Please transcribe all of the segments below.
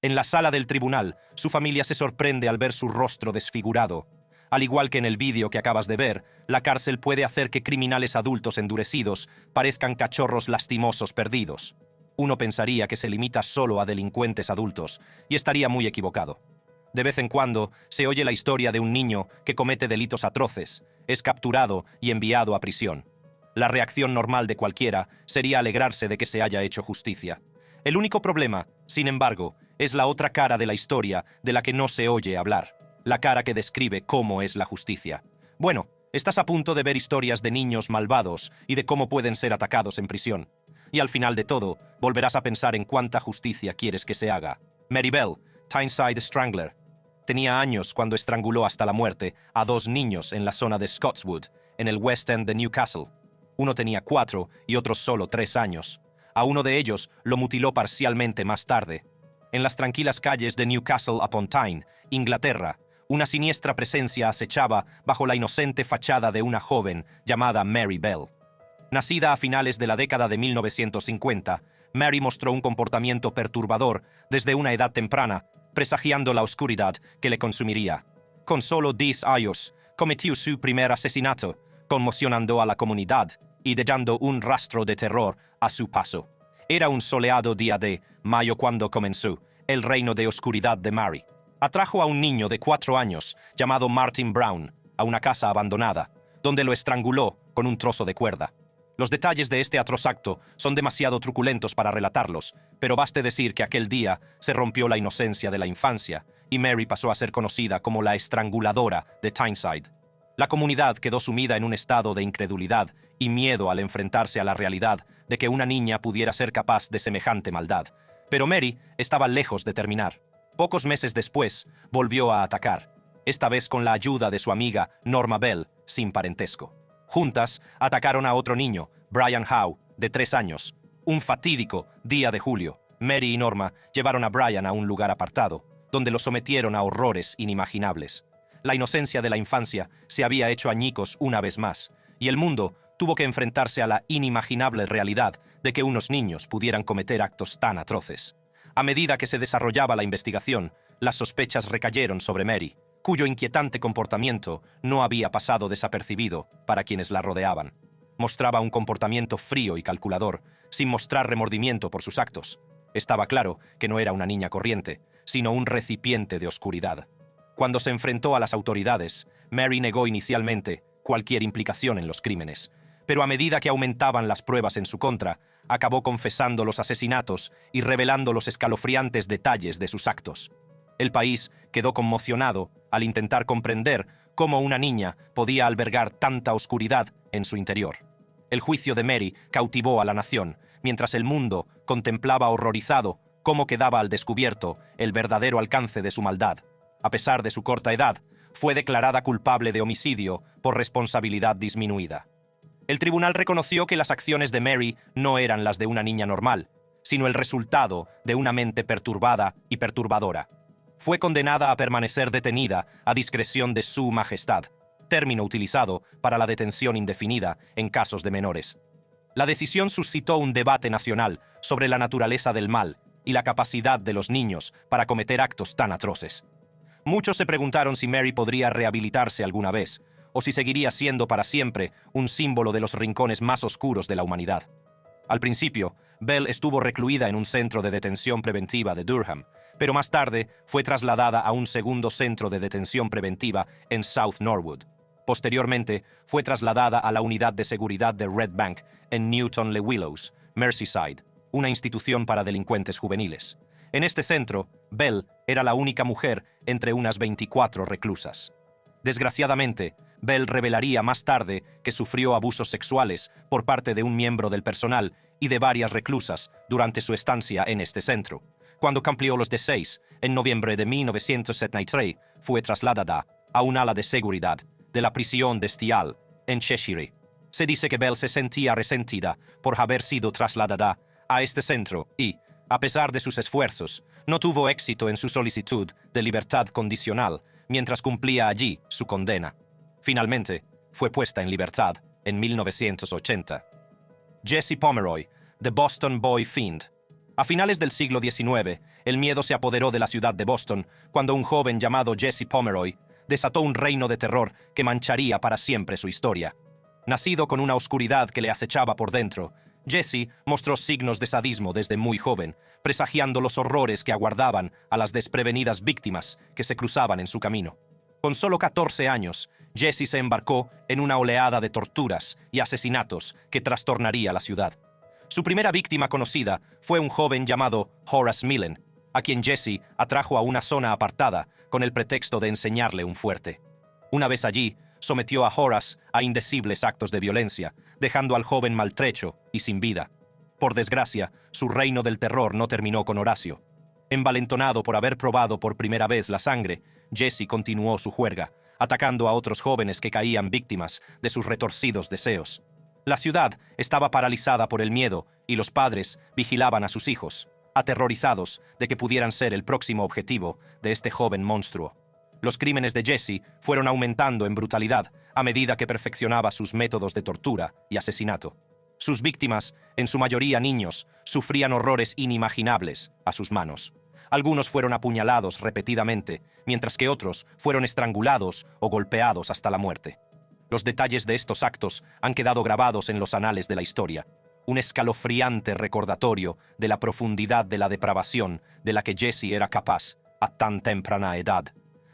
En la sala del tribunal, su familia se sorprende al ver su rostro desfigurado. Al igual que en el vídeo que acabas de ver, la cárcel puede hacer que criminales adultos endurecidos parezcan cachorros lastimosos perdidos. Uno pensaría que se limita solo a delincuentes adultos, y estaría muy equivocado. De vez en cuando se oye la historia de un niño que comete delitos atroces, es capturado y enviado a prisión. La reacción normal de cualquiera sería alegrarse de que se haya hecho justicia. El único problema, sin embargo, es la otra cara de la historia de la que no se oye hablar, la cara que describe cómo es la justicia. Bueno, estás a punto de ver historias de niños malvados y de cómo pueden ser atacados en prisión. Y al final de todo, volverás a pensar en cuánta justicia quieres que se haga. Mary Bell, Tyneside Strangler. Tenía años cuando estranguló hasta la muerte a 2 niños en la zona de Scotswood, en el West End de Newcastle. Uno tenía 4 y otro solo 3 años. A uno de ellos lo mutiló parcialmente más tarde. En las tranquilas calles de Newcastle upon Tyne, Inglaterra, una siniestra presencia acechaba bajo la inocente fachada de una joven llamada Mary Bell. Nacida a finales de la década de 1950, Mary mostró un comportamiento perturbador desde una edad temprana, presagiando la oscuridad que le consumiría. Con solo 10 años, cometió su primer asesinato, conmocionando a la comunidad y dejando un rastro de terror a su paso. Era un soleado día de mayo cuando comenzó el reino de oscuridad de Mary. Atrajo a un niño de 4 años, llamado Martin Brown, a una casa abandonada, donde lo estranguló con un trozo de cuerda. Los detalles de este atroz acto son demasiado truculentos para relatarlos, pero baste decir que aquel día se rompió la inocencia de la infancia y Mary pasó a ser conocida como la estranguladora de Tyneside. La comunidad quedó sumida en un estado de incredulidad y miedo al enfrentarse a la realidad de que una niña pudiera ser capaz de semejante maldad. Pero Mary estaba lejos de terminar. Pocos meses después, volvió a atacar, esta vez con la ayuda de su amiga Norma Bell, sin parentesco. Juntas, atacaron a otro niño, Brian Howe, de 3 años. Un fatídico día de julio, Mary y Norma llevaron a Brian a un lugar apartado, donde lo sometieron a horrores inimaginables. La inocencia de la infancia se había hecho añicos una vez más, y el mundo tuvo que enfrentarse a la inimaginable realidad de que unos niños pudieran cometer actos tan atroces. A medida que se desarrollaba la investigación, las sospechas recayeron sobre Mary, cuyo inquietante comportamiento no había pasado desapercibido para quienes la rodeaban. Mostraba un comportamiento frío y calculador, sin mostrar remordimiento por sus actos. Estaba claro que no era una niña corriente, sino un recipiente de oscuridad. Cuando se enfrentó a las autoridades, Mary negó inicialmente cualquier implicación en los crímenes, pero a medida que aumentaban las pruebas en su contra, acabó confesando los asesinatos y revelando los escalofriantes detalles de sus actos. El país quedó conmocionado al intentar comprender cómo una niña podía albergar tanta oscuridad en su interior. El juicio de Mary cautivó a la nación, mientras el mundo contemplaba horrorizado cómo quedaba al descubierto el verdadero alcance de su maldad. A pesar de su corta edad, fue declarada culpable de homicidio por responsabilidad disminuida. El tribunal reconoció que las acciones de Mary no eran las de una niña normal, sino el resultado de una mente perturbada y perturbadora. Fue condenada a permanecer detenida a discreción de Su Majestad, término utilizado para la detención indefinida en casos de menores. La decisión suscitó un debate nacional sobre la naturaleza del mal y la capacidad de los niños para cometer actos tan atroces. Muchos se preguntaron si Mary podría rehabilitarse alguna vez, o si seguiría siendo para siempre un símbolo de los rincones más oscuros de la humanidad. Al principio, Bell estuvo recluida en un centro de detención preventiva de Durham, pero más tarde fue trasladada a un segundo centro de detención preventiva en South Norwood. Posteriormente, fue trasladada a la unidad de seguridad de Red Bank en Newton-le-Willows, Merseyside, una institución para delincuentes juveniles. En este centro, Bell era la única mujer entre unas 24 reclusas. Desgraciadamente, Bell revelaría más tarde que sufrió abusos sexuales por parte de un miembro del personal y de varias reclusas durante su estancia en este centro. Cuando cumplió los 16, en noviembre de 1973, fue trasladada a un ala de seguridad de la prisión de Stial, en Cheshire. Se dice que Bell se sentía resentida por haber sido trasladada a este centro y, a pesar de sus esfuerzos, no tuvo éxito en su solicitud de libertad condicional mientras cumplía allí su condena. Finalmente, fue puesta en libertad en 1980. Jesse Pomeroy, The Boston Boy Fiend. A finales del siglo XIX, el miedo se apoderó de la ciudad de Boston cuando un joven llamado Jesse Pomeroy desató un reino de terror que mancharía para siempre su historia. Nacido con una oscuridad que le acechaba por dentro, Jesse mostró signos de sadismo desde muy joven, presagiando los horrores que aguardaban a las desprevenidas víctimas que se cruzaban en su camino. Con solo 14 años, Jesse se embarcó en una oleada de torturas y asesinatos que trastornaría la ciudad. Su primera víctima conocida fue un joven llamado Horace Millen, a quien Jesse atrajo a una zona apartada con el pretexto de enseñarle un fuerte. Una vez allí, sometió a Horace a indecibles actos de violencia, dejando al joven maltrecho y sin vida. Por desgracia, su reino del terror no terminó con Horacio. Envalentonado por haber probado por primera vez la sangre, Jesse continuó su juerga, atacando a otros jóvenes que caían víctimas de sus retorcidos deseos. La ciudad estaba paralizada por el miedo y los padres vigilaban a sus hijos, aterrorizados de que pudieran ser el próximo objetivo de este joven monstruo. Los crímenes de Jesse fueron aumentando en brutalidad a medida que perfeccionaba sus métodos de tortura y asesinato. Sus víctimas, en su mayoría niños, sufrían horrores inimaginables a sus manos. Algunos fueron apuñalados repetidamente, mientras que otros fueron estrangulados o golpeados hasta la muerte. Los detalles de estos actos han quedado grabados en los anales de la historia, un escalofriante recordatorio de la profundidad de la depravación de la que Jesse era capaz a tan temprana edad.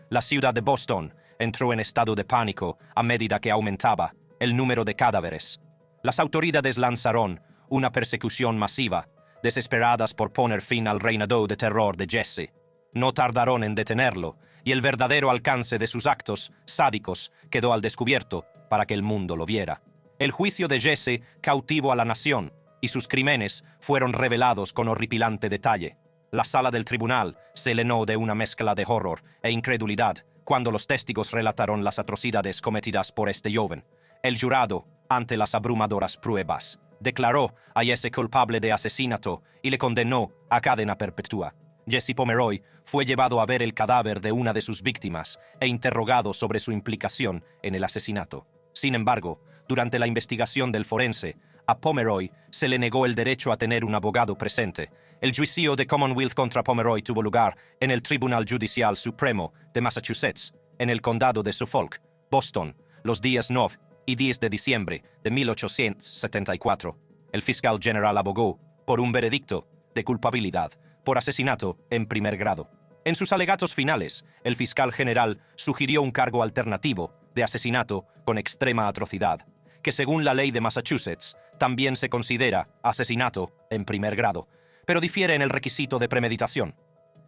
La ciudad de Boston entró en estado de pánico a medida que aumentaba el número de cadáveres. Las autoridades lanzaron una persecución masiva, desesperadas por poner fin al reinado de terror de Jesse. No tardaron en detenerlo, y el verdadero alcance de sus actos sádicos quedó al descubierto para que el mundo lo viera. El juicio de Jesse cautivó a la nación, y sus crímenes fueron revelados con horripilante detalle. La sala del tribunal se llenó de una mezcla de horror e incredulidad cuando los testigos relataron las atrocidades cometidas por este joven. El jurado, ante las abrumadoras pruebas, declaró a Jesse culpable de asesinato y le condenó a cadena perpetua. Jesse Pomeroy fue llevado a ver el cadáver de una de sus víctimas e interrogado sobre su implicación en el asesinato. Sin embargo, durante la investigación del forense, a Pomeroy se le negó el derecho a tener un abogado presente. El juicio de Commonwealth contra Pomeroy tuvo lugar en el Tribunal Judicial Supremo de Massachusetts, en el condado de Suffolk, Boston, los días 9 y 10 de diciembre de 1874. El fiscal general abogó por un veredicto de culpabilidad por asesinato en primer grado. En sus alegatos finales, el fiscal general sugirió un cargo alternativo de asesinato con extrema atrocidad, que según la ley de Massachusetts también se considera asesinato en primer grado, pero difiere en el requisito de premeditación.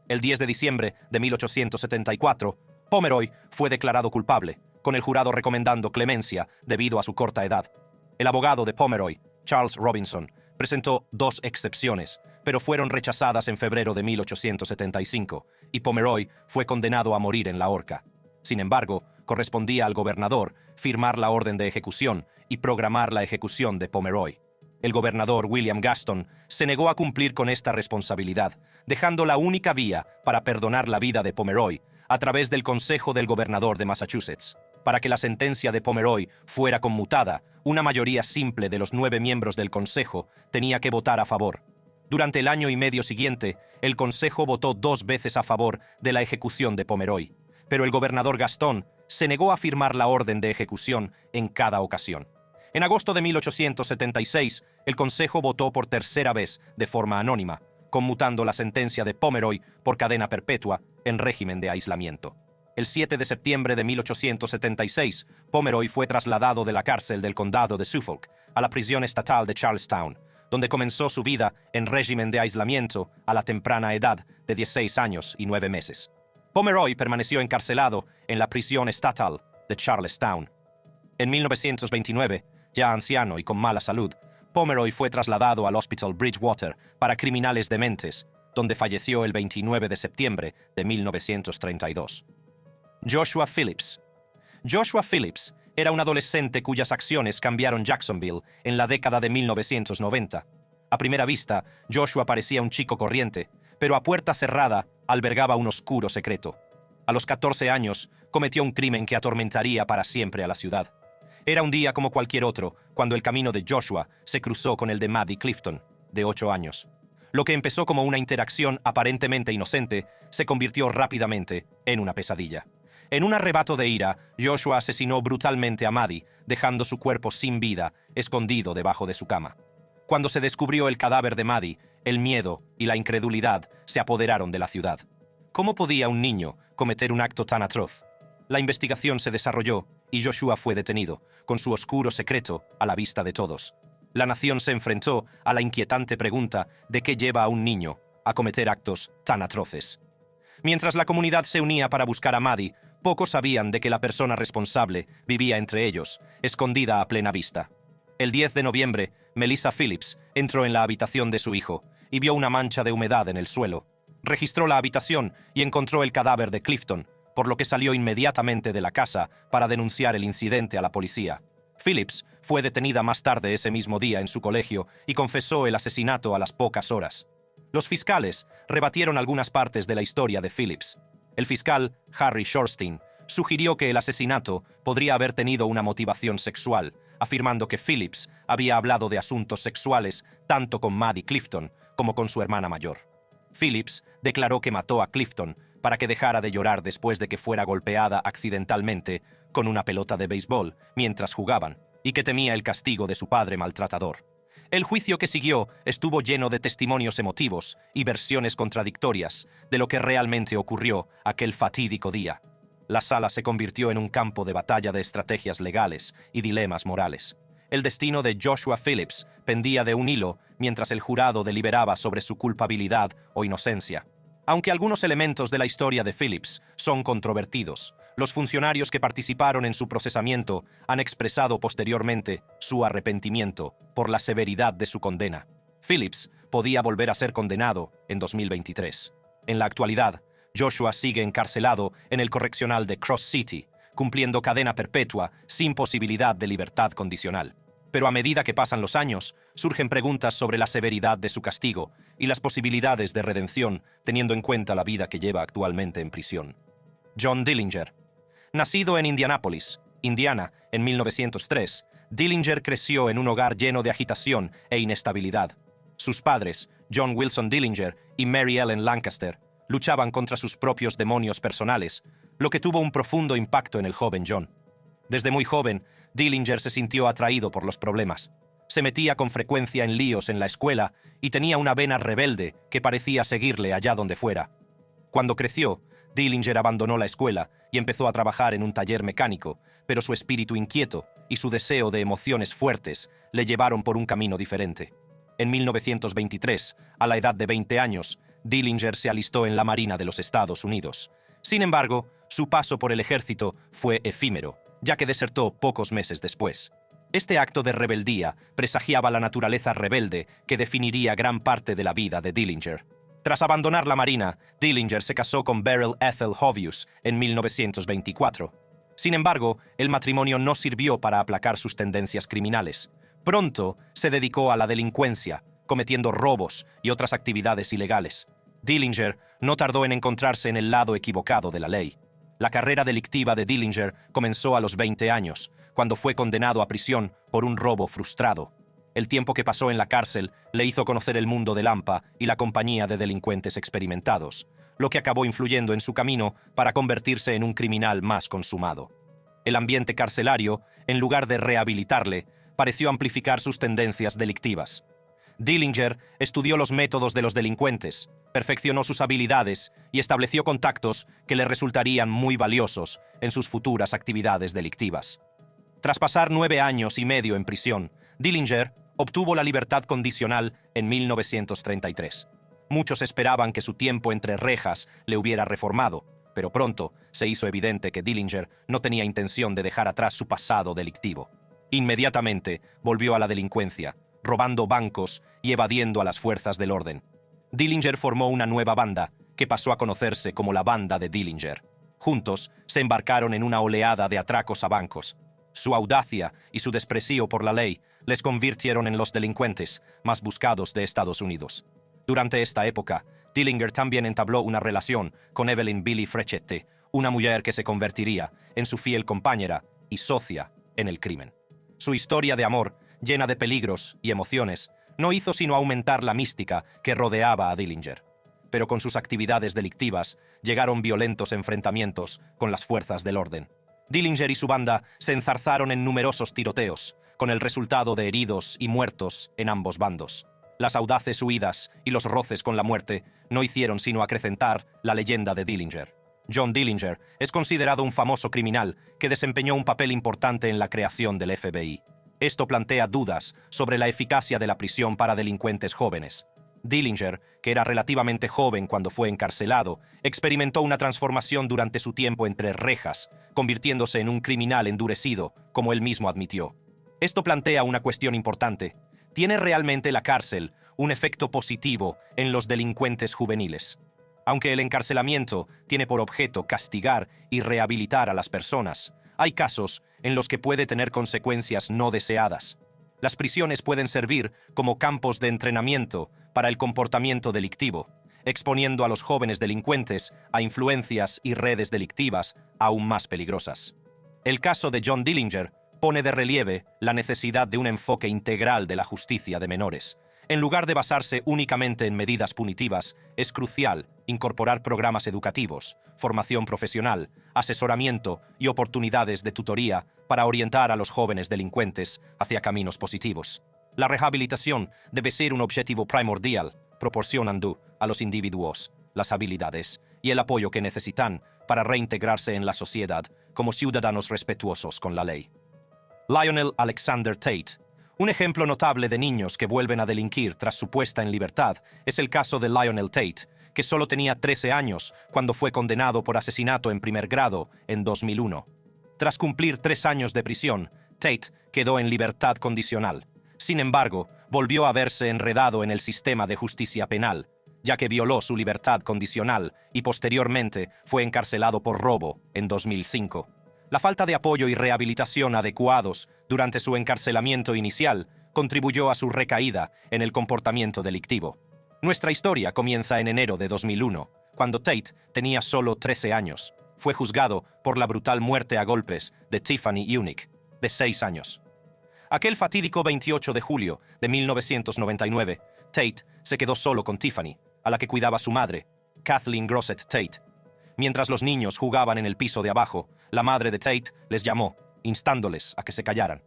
El 10 de diciembre de 1874, Pomeroy fue declarado culpable, con el jurado recomendando clemencia debido a su corta edad. El abogado de Pomeroy, Charles Robinson, presentó 2 excepciones, pero fueron rechazadas en febrero de 1875, y Pomeroy fue condenado a morir en la horca. Sin embargo, correspondía al gobernador firmar la orden de ejecución y programar la ejecución de Pomeroy. El gobernador William Gaston se negó a cumplir con esta responsabilidad, dejando la única vía para perdonar la vida de Pomeroy a través del Consejo del Gobernador de Massachusetts. Para que la sentencia de Pomeroy fuera conmutada, una mayoría simple de los 9 miembros del Consejo tenía que votar a favor. Durante el año y medio siguiente, el Consejo votó 2 veces a favor de la ejecución de Pomeroy, pero el gobernador Gaston se negó a firmar la orden de ejecución en cada ocasión. En agosto de 1876, el Consejo votó por tercera vez de forma anónima, conmutando la sentencia de Pomeroy por cadena perpetua en régimen de aislamiento. El 7 de septiembre de 1876, Pomeroy fue trasladado de la cárcel del condado de Suffolk a la prisión estatal de Charlestown, donde comenzó su vida en régimen de aislamiento a la temprana edad de 16 años y 9 meses. Pomeroy permaneció encarcelado en la prisión estatal de Charlestown. En 1929, ya anciano y con mala salud, Pomeroy fue trasladado al Hospital Bridgewater para criminales dementes, donde falleció el 29 de septiembre de 1932. Joshua Phillips. Joshua Phillips era un adolescente cuyas acciones cambiaron Jacksonville en la década de 1990. A primera vista, Joshua parecía un chico corriente, pero a puerta cerrada albergaba un oscuro secreto. A los 14 años, cometió un crimen que atormentaría para siempre a la ciudad. Era un día como cualquier otro, cuando el camino de Joshua se cruzó con el de Maddie Clifton, de 8 años. Lo que empezó como una interacción aparentemente inocente se convirtió rápidamente en una pesadilla. En un arrebato de ira, Joshua asesinó brutalmente a Maddie, dejando su cuerpo sin vida, escondido debajo de su cama. Cuando se descubrió el cadáver de Maddie, el miedo y la incredulidad se apoderaron de la ciudad. ¿Cómo podía un niño cometer un acto tan atroz? La investigación se desarrolló y Joshua fue detenido, con su oscuro secreto a la vista de todos. La nación se enfrentó a la inquietante pregunta de qué lleva a un niño a cometer actos tan atroces. Mientras la comunidad se unía para buscar a Maddie, pocos sabían de que la persona responsable vivía entre ellos, escondida a plena vista. El 10 de noviembre, Melissa Phillips entró en la habitación de su hijo y vio una mancha de humedad en el suelo. Registró la habitación y encontró el cadáver de Clifton, por lo que salió inmediatamente de la casa para denunciar el incidente a la policía. Phillips fue detenida más tarde ese mismo día en su colegio y confesó el asesinato a las pocas horas. Los fiscales rebatieron algunas partes de la historia de Phillips. El fiscal Harry Shorstein sugirió que el asesinato podría haber tenido una motivación sexual, afirmando que Phillips había hablado de asuntos sexuales tanto con Maddie Clifton como con su hermana mayor. Phillips declaró que mató a Clifton para que dejara de llorar después de que fuera golpeada accidentalmente con una pelota de béisbol mientras jugaban, y que temía el castigo de su padre maltratador. El juicio que siguió estuvo lleno de testimonios emotivos y versiones contradictorias de lo que realmente ocurrió aquel fatídico día. La sala se convirtió en un campo de batalla de estrategias legales y dilemas morales. El destino de Joshua Phillips pendía de un hilo mientras el jurado deliberaba sobre su culpabilidad o inocencia. Aunque algunos elementos de la historia de Phillips son controvertidos, los funcionarios que participaron en su procesamiento han expresado posteriormente su arrepentimiento por la severidad de su condena. Phillips podía volver a ser condenado en 2023. En la actualidad, Joshua sigue encarcelado en el correccional de Cross City, cumpliendo cadena perpetua sin posibilidad de libertad condicional. Pero a medida que pasan los años, surgen preguntas sobre la severidad de su castigo y las posibilidades de redención, teniendo en cuenta la vida que lleva actualmente en prisión. John Dillinger. Nacido en Indianápolis, Indiana, en 1903, Dillinger creció en un hogar lleno de agitación e inestabilidad. Sus padres, John Wilson Dillinger y Mary Ellen Lancaster, luchaban contra sus propios demonios personales, lo que tuvo un profundo impacto en el joven John. Desde muy joven, Dillinger se sintió atraído por los problemas. Se metía con frecuencia en líos en la escuela y tenía una vena rebelde que parecía seguirle allá donde fuera. Cuando creció, Dillinger abandonó la escuela y empezó a trabajar en un taller mecánico, pero su espíritu inquieto y su deseo de emociones fuertes le llevaron por un camino diferente. En 1923, a la edad de 20 años, Dillinger se alistó en la Marina de los Estados Unidos. Sin embargo, su paso por el ejército fue efímero, ya que desertó pocos meses después. Este acto de rebeldía presagiaba la naturaleza rebelde que definiría gran parte de la vida de Dillinger. Tras abandonar la Marina, Dillinger se casó con Beryl Ethel Hovius en 1924. Sin embargo, el matrimonio no sirvió para aplacar sus tendencias criminales. Pronto se dedicó a la delincuencia, cometiendo robos y otras actividades ilegales. Dillinger no tardó en encontrarse en el lado equivocado de la ley. La carrera delictiva de Dillinger comenzó a los 20 años, cuando fue condenado a prisión por un robo frustrado. El tiempo que pasó en la cárcel le hizo conocer el mundo del AMPA y la compañía de delincuentes experimentados, lo que acabó influyendo en su camino para convertirse en un criminal más consumado. El ambiente carcelario, en lugar de rehabilitarle, pareció amplificar sus tendencias delictivas. Dillinger estudió los métodos de los delincuentes, perfeccionó sus habilidades y estableció contactos que le resultarían muy valiosos en sus futuras actividades delictivas. Tras pasar 9 años y medio en prisión, Dillinger obtuvo la libertad condicional en 1933. Muchos esperaban que su tiempo entre rejas le hubiera reformado, pero pronto se hizo evidente que Dillinger no tenía intención de dejar atrás su pasado delictivo. Inmediatamente volvió a la delincuencia, robando bancos y evadiendo a las fuerzas del orden. Dillinger formó una nueva banda, que pasó a conocerse como la Banda de Dillinger. Juntos se embarcaron en una oleada de atracos a bancos. Su audacia y su desprecio por la ley les convirtieron en los delincuentes más buscados de Estados Unidos. Durante esta época, Dillinger también entabló una relación con Evelyn Billy Frechette, una mujer que se convertiría en su fiel compañera y socia en el crimen. Su historia de amor, llena de peligros y emociones, no hizo sino aumentar la mística que rodeaba a Dillinger. Pero con sus actividades delictivas llegaron violentos enfrentamientos con las fuerzas del orden. Dillinger y su banda se enzarzaron en numerosos tiroteos, con el resultado de heridos y muertos en ambos bandos. Las audaces huidas y los roces con la muerte no hicieron sino acrecentar la leyenda de Dillinger. John Dillinger es considerado un famoso criminal que desempeñó un papel importante en la creación del FBI. Esto plantea dudas sobre la eficacia de la prisión para delincuentes jóvenes. Dillinger, que era relativamente joven cuando fue encarcelado, experimentó una transformación durante su tiempo entre rejas, convirtiéndose en un criminal endurecido, como él mismo admitió. Esto plantea una cuestión importante. ¿Tiene realmente la cárcel un efecto positivo en los delincuentes juveniles? Aunque el encarcelamiento tiene por objeto castigar y rehabilitar a las personas, hay casos en los que puede tener consecuencias no deseadas. Las prisiones pueden servir como campos de entrenamiento para el comportamiento delictivo, exponiendo a los jóvenes delincuentes a influencias y redes delictivas aún más peligrosas. El caso de John Dillinger pone de relieve la necesidad de un enfoque integral de la justicia de menores. En lugar de basarse únicamente en medidas punitivas, es crucial incorporar programas educativos, formación profesional, asesoramiento y oportunidades de tutoría para orientar a los jóvenes delincuentes hacia caminos positivos. La rehabilitación debe ser un objetivo primordial, proporcionando a los individuos las habilidades y el apoyo que necesitan para reintegrarse en la sociedad como ciudadanos respetuosos con la ley. Lionel Alexander Tate. Un ejemplo notable de niños que vuelven a delinquir tras su puesta en libertad es el caso de Lionel Tate, que solo tenía 13 años cuando fue condenado por asesinato en primer grado en 2001. Tras cumplir 3 años de prisión, Tate quedó en libertad condicional. Sin embargo, volvió a verse enredado en el sistema de justicia penal, ya que violó su libertad condicional y posteriormente fue encarcelado por robo en 2005. La falta de apoyo y rehabilitación adecuados durante su encarcelamiento inicial contribuyó a su recaída en el comportamiento delictivo. Nuestra historia comienza en enero de 2001, cuando Tate tenía solo 13 años. Fue juzgado por la brutal muerte a golpes de Tiffany Unick, de 6 años. Aquel fatídico 28 de julio de 1999, Tate se quedó solo con Tiffany, a la que cuidaba su madre, Kathleen Grosset Tate. Mientras los niños jugaban en el piso de abajo, la madre de Tate les llamó, instándoles a que se callaran.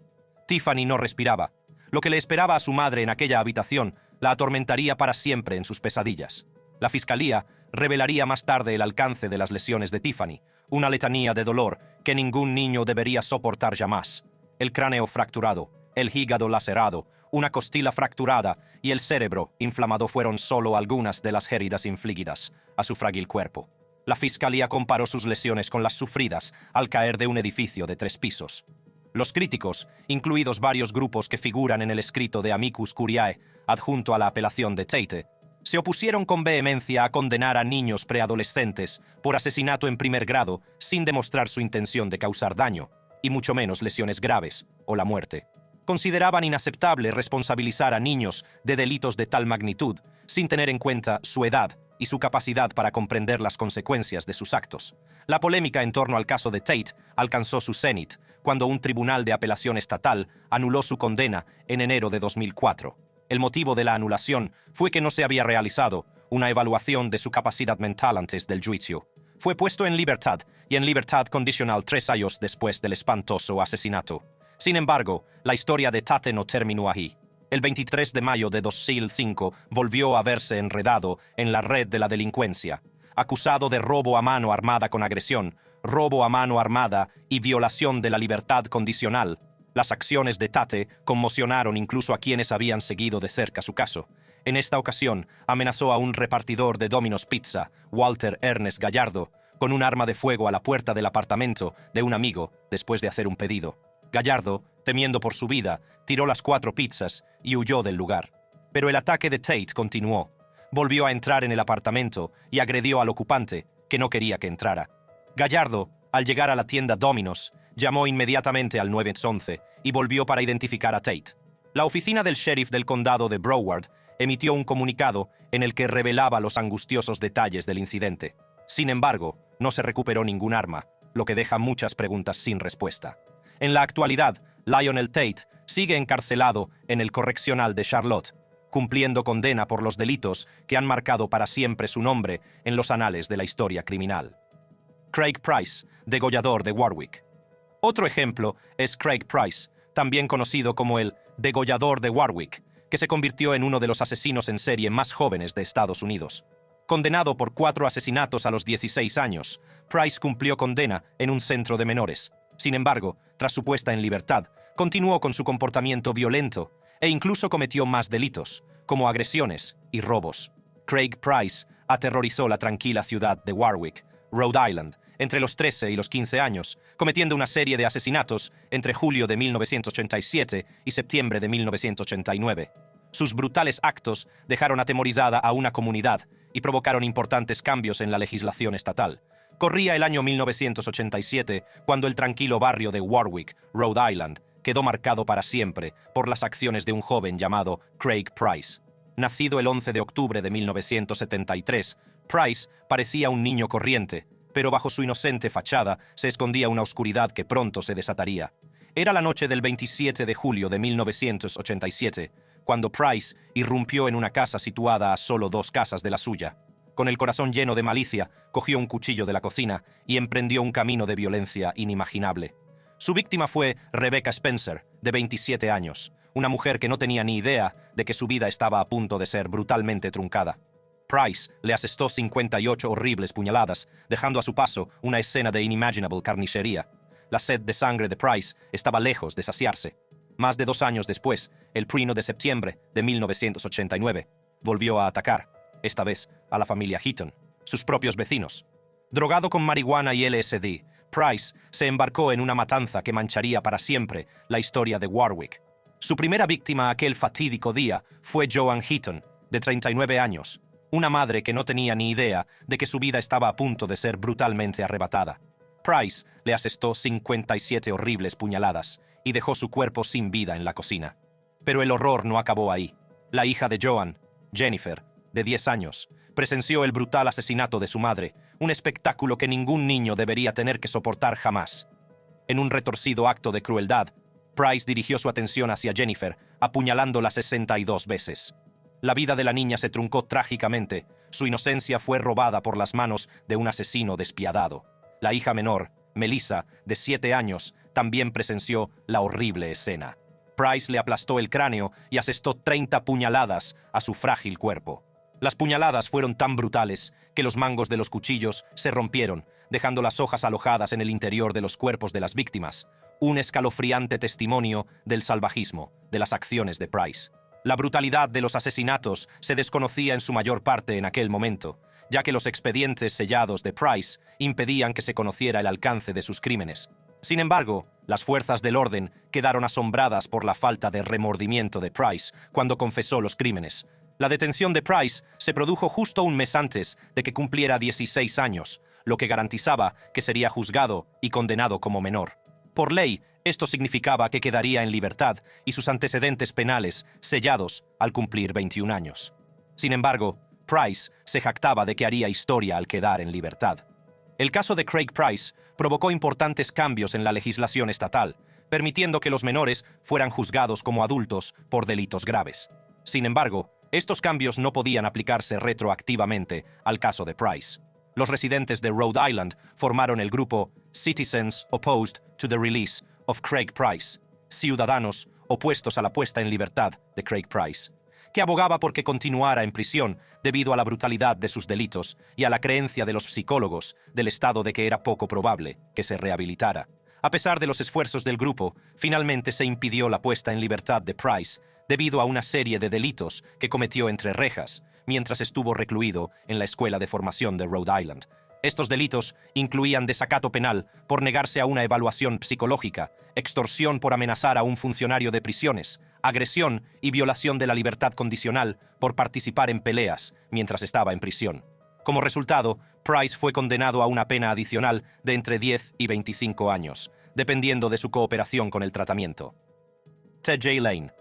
Tiffany no respiraba. Lo que le esperaba a su madre en aquella habitación la atormentaría para siempre en sus pesadillas. La fiscalía revelaría más tarde el alcance de las lesiones de Tiffany, una letanía de dolor que ningún niño debería soportar jamás. El cráneo fracturado, el hígado lacerado, una costilla fracturada y el cerebro inflamado fueron solo algunas de las heridas infligidas a su frágil cuerpo. La fiscalía comparó sus lesiones con las sufridas al caer de un edificio de 3 pisos. Los críticos, incluidos varios grupos que figuran en el escrito de Amicus Curiae adjunto a la apelación de Tate, se opusieron con vehemencia a condenar a niños preadolescentes por asesinato en primer grado sin demostrar su intención de causar daño, y mucho menos lesiones graves o la muerte. Consideraban inaceptable responsabilizar a niños de delitos de tal magnitud sin tener en cuenta su edad y su capacidad para comprender las consecuencias de sus actos. La polémica en torno al caso de Tate alcanzó su cenit cuando un tribunal de apelación estatal anuló su condena en enero de 2004. El motivo de la anulación fue que no se había realizado una evaluación de su capacidad mental antes del juicio. Fue puesto en libertad y en libertad condicional 3 años después del espantoso asesinato. Sin embargo, la historia de Tate no terminó ahí. El 23 de mayo de 2005 volvió a verse enredado en la red de la delincuencia, acusado de robo a mano armada con agresión, robo a mano armada y violación de la libertad condicional. Las acciones de Tate conmocionaron incluso a quienes habían seguido de cerca su caso. En esta ocasión, amenazó a un repartidor de Domino's Pizza, Walter Ernest Gallardo, con un arma de fuego a la puerta del apartamento de un amigo después de hacer un pedido. Gallardo, temiendo por su vida, tiró las 4 pizzas y huyó del lugar. Pero el ataque de Tate continuó. Volvió a entrar en el apartamento y agredió al ocupante, que no quería que entrara. Gallardo, al llegar a la tienda Domino's, llamó inmediatamente al 911 y volvió para identificar a Tate. La oficina del sheriff del condado de Broward emitió un comunicado en el que revelaba los angustiosos detalles del incidente. Sin embargo, no se recuperó ningún arma, lo que deja muchas preguntas sin respuesta. En la actualidad, Lionel Tate sigue encarcelado en el correccional de Charlotte, cumpliendo condena por los delitos que han marcado para siempre su nombre en los anales de la historia criminal. Craig Price, degollador de Warwick. Otro ejemplo es Craig Price, también conocido como el degollador de Warwick, que se convirtió en uno de los asesinos en serie más jóvenes de Estados Unidos. Condenado por 4 asesinatos a los 16 años, Price cumplió condena en un centro de menores. Sin embargo, tras su puesta en libertad, continuó con su comportamiento violento e incluso cometió más delitos, como agresiones y robos. Craig Price aterrorizó la tranquila ciudad de Warwick, Rhode Island, entre los 13 y los 15 años, cometiendo una serie de asesinatos entre julio de 1987 y septiembre de 1989. Sus brutales actos dejaron atemorizada a una comunidad y provocaron importantes cambios en la legislación estatal. Corría el año 1987 cuando el tranquilo barrio de Warwick, Rhode Island, quedó marcado para siempre por las acciones de un joven llamado Craig Price. Nacido el 11 de octubre de 1973, Price parecía un niño corriente, pero bajo su inocente fachada se escondía una oscuridad que pronto se desataría. Era la noche del 27 de julio de 1987, cuando Price irrumpió en una casa situada a solo 2 casas de la suya. Con el corazón lleno de malicia, cogió un cuchillo de la cocina y emprendió un camino de violencia inimaginable. Su víctima fue Rebecca Spencer, de 27 años, una mujer que no tenía ni idea de que su vida estaba a punto de ser brutalmente truncada. Price le asestó 58 horribles puñaladas, dejando a su paso una escena de inimaginable carnicería. La sed de sangre de Price estaba lejos de saciarse. Más de 2 años después, el 1 de septiembre de 1989, volvió a atacar, esta vez a la familia Heaton, sus propios vecinos. Drogado con marihuana y LSD, Price se embarcó en una matanza que mancharía para siempre la historia de Warwick. Su primera víctima aquel fatídico día fue Joan Heaton, de 39 años, una madre que no tenía ni idea de que su vida estaba a punto de ser brutalmente arrebatada. Price le asestó 57 horribles puñaladas y dejó su cuerpo sin vida en la cocina. Pero el horror no acabó ahí. La hija de Joan, Jennifer, de 10 años, presenció el brutal asesinato de su madre, un espectáculo que ningún niño debería tener que soportar jamás. En un retorcido acto de crueldad, Price dirigió su atención hacia Jennifer, apuñalándola 62 veces. La vida de la niña se truncó trágicamente. Su inocencia fue robada por las manos de un asesino despiadado. La hija menor, Melissa, de 7 años, también presenció la horrible escena. Price le aplastó el cráneo y asestó 30 puñaladas a su frágil cuerpo. Las puñaladas fueron tan brutales que los mangos de los cuchillos se rompieron, dejando las hojas alojadas en el interior de los cuerpos de las víctimas, un escalofriante testimonio del salvajismo de las acciones de Price. La brutalidad de los asesinatos se desconocía en su mayor parte en aquel momento, ya que los expedientes sellados de Price impedían que se conociera el alcance de sus crímenes. Sin embargo, las fuerzas del orden quedaron asombradas por la falta de remordimiento de Price cuando confesó los crímenes. La detención de Price se produjo justo un mes antes de que cumpliera 16 años, lo que garantizaba que sería juzgado y condenado como menor. Por ley, esto significaba que quedaría en libertad y sus antecedentes penales sellados al cumplir 21 años. Sin embargo, Price se jactaba de que haría historia al quedar en libertad. El caso de Craig Price provocó importantes cambios en la legislación estatal, permitiendo que los menores fueran juzgados como adultos por delitos graves. Sin embargo, estos cambios no podían aplicarse retroactivamente al caso de Price. Los residentes de Rhode Island formaron el grupo Citizens Opposed to the Release of Craig Price, ciudadanos opuestos a la puesta en libertad de Craig Price, que abogaba por que continuara en prisión debido a la brutalidad de sus delitos y a la creencia de los psicólogos del estado de que era poco probable que se rehabilitara. A pesar de los esfuerzos del grupo, finalmente se impidió la puesta en libertad de Price debido a una serie de delitos que cometió entre rejas mientras estuvo recluido en la Escuela de Formación de Rhode Island. Estos delitos incluían desacato penal por negarse a una evaluación psicológica, extorsión por amenazar a un funcionario de prisiones, agresión y violación de la libertad condicional por participar en peleas mientras estaba en prisión. Como resultado, Price fue condenado a una pena adicional de entre 10 y 25 años, dependiendo de su cooperación con el tratamiento. Ted J. Lane.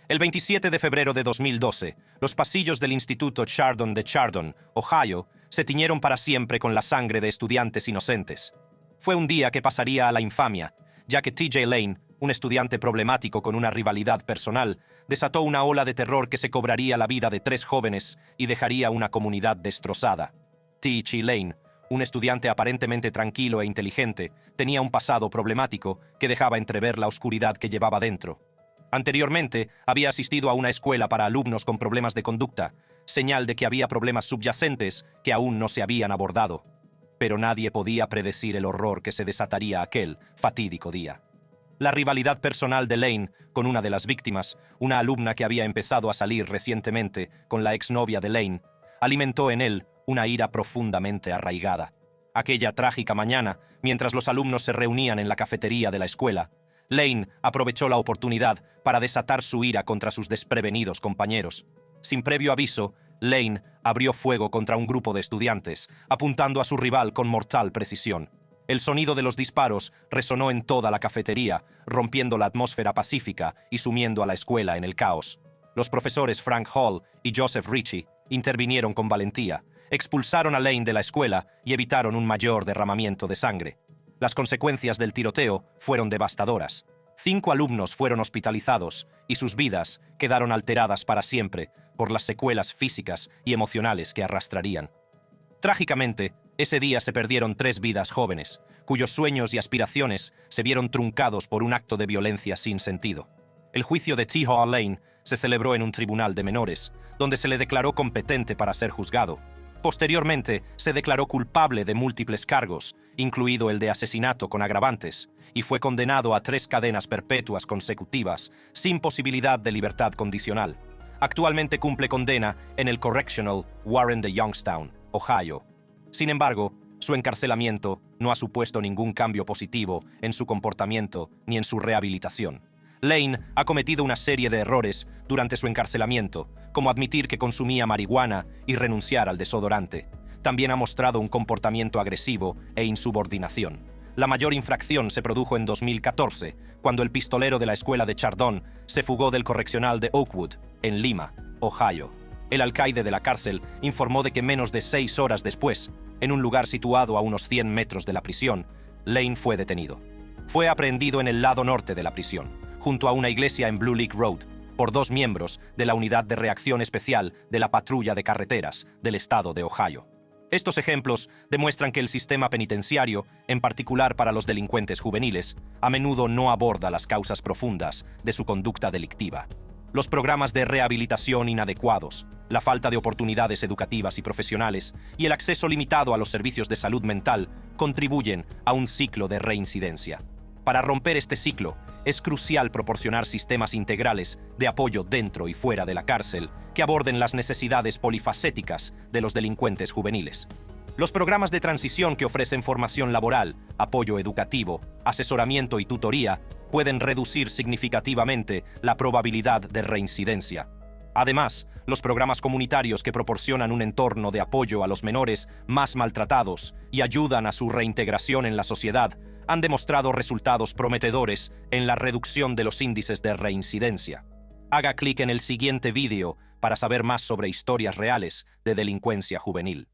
El 27 de febrero de 2012, los pasillos del Instituto Chardon de Chardon, Ohio, se tiñeron para siempre con la sangre de estudiantes inocentes. Fue un día que pasaría a la infamia, ya que T.J. Lane un estudiante problemático con una rivalidad personal, desató una ola de terror que se cobraría la vida de 3 jóvenes y dejaría una comunidad destrozada. T.H. Lane, un estudiante aparentemente tranquilo e inteligente, tenía un pasado problemático que dejaba entrever la oscuridad que llevaba dentro. Anteriormente, había asistido a una escuela para alumnos con problemas de conducta, señal de que había problemas subyacentes que aún no se habían abordado. Pero nadie podía predecir el horror que se desataría aquel fatídico día. La rivalidad personal de Lane con una de las víctimas, una alumna que había empezado a salir recientemente con la exnovia de Lane, alimentó en él una ira profundamente arraigada. Aquella trágica mañana, mientras los alumnos se reunían en la cafetería de la escuela, Lane aprovechó la oportunidad para desatar su ira contra sus desprevenidos compañeros. Sin previo aviso, Lane abrió fuego contra un grupo de estudiantes, apuntando a su rival con mortal precisión. El sonido de los disparos resonó en toda la cafetería, rompiendo la atmósfera pacífica y sumiendo a la escuela en el caos. Los profesores Frank Hall y Joseph Ritchie intervinieron con valentía, expulsaron a Lane de la escuela y evitaron un mayor derramamiento de sangre. Las consecuencias del tiroteo fueron devastadoras. 5 alumnos fueron hospitalizados y sus vidas quedaron alteradas para siempre por las secuelas físicas y emocionales que arrastrarían. Trágicamente, ese día se perdieron 3 vidas jóvenes, cuyos sueños y aspiraciones se vieron truncados por un acto de violencia sin sentido. El juicio de T.H. Lane se celebró en un tribunal de menores, donde se le declaró competente para ser juzgado. Posteriormente, se declaró culpable de múltiples cargos, incluido el de asesinato con agravantes, y fue condenado a 3 cadenas perpetuas consecutivas, sin posibilidad de libertad condicional. Actualmente cumple condena en el Correctional Warren de Youngstown, Ohio. Sin embargo, su encarcelamiento no ha supuesto ningún cambio positivo en su comportamiento ni en su rehabilitación. Lane ha cometido una serie de errores durante su encarcelamiento, como admitir que consumía marihuana y renunciar al desodorante. También ha mostrado un comportamiento agresivo e insubordinación. La mayor infracción se produjo en 2014, cuando el pistolero de la escuela de Chardon se fugó del correccional de Oakwood, en Lima, Ohio. El alcaide de la cárcel informó de que menos de 6 horas después, en un lugar situado a unos 100 metros de la prisión, Lane fue detenido. Fue aprehendido en el lado norte de la prisión, junto a una iglesia en Blue Lake Road, por 2 miembros de la Unidad de Reacción Especial de la Patrulla de Carreteras del estado de Ohio. Estos ejemplos demuestran que el sistema penitenciario, en particular para los delincuentes juveniles, a menudo no aborda las causas profundas de su conducta delictiva. Los programas de rehabilitación inadecuados, la falta de oportunidades educativas y profesionales y el acceso limitado a los servicios de salud mental contribuyen a un ciclo de reincidencia. Para romper este ciclo, es crucial proporcionar sistemas integrales de apoyo dentro y fuera de la cárcel que aborden las necesidades polifacéticas de los delincuentes juveniles. Los programas de transición que ofrecen formación laboral, apoyo educativo, asesoramiento y tutoría pueden reducir significativamente la probabilidad de reincidencia. Además, los programas comunitarios que proporcionan un entorno de apoyo a los menores más maltratados y ayudan a su reintegración en la sociedad han demostrado resultados prometedores en la reducción de los índices de reincidencia. Haga clic en el siguiente vídeo para saber más sobre historias reales de delincuencia juvenil.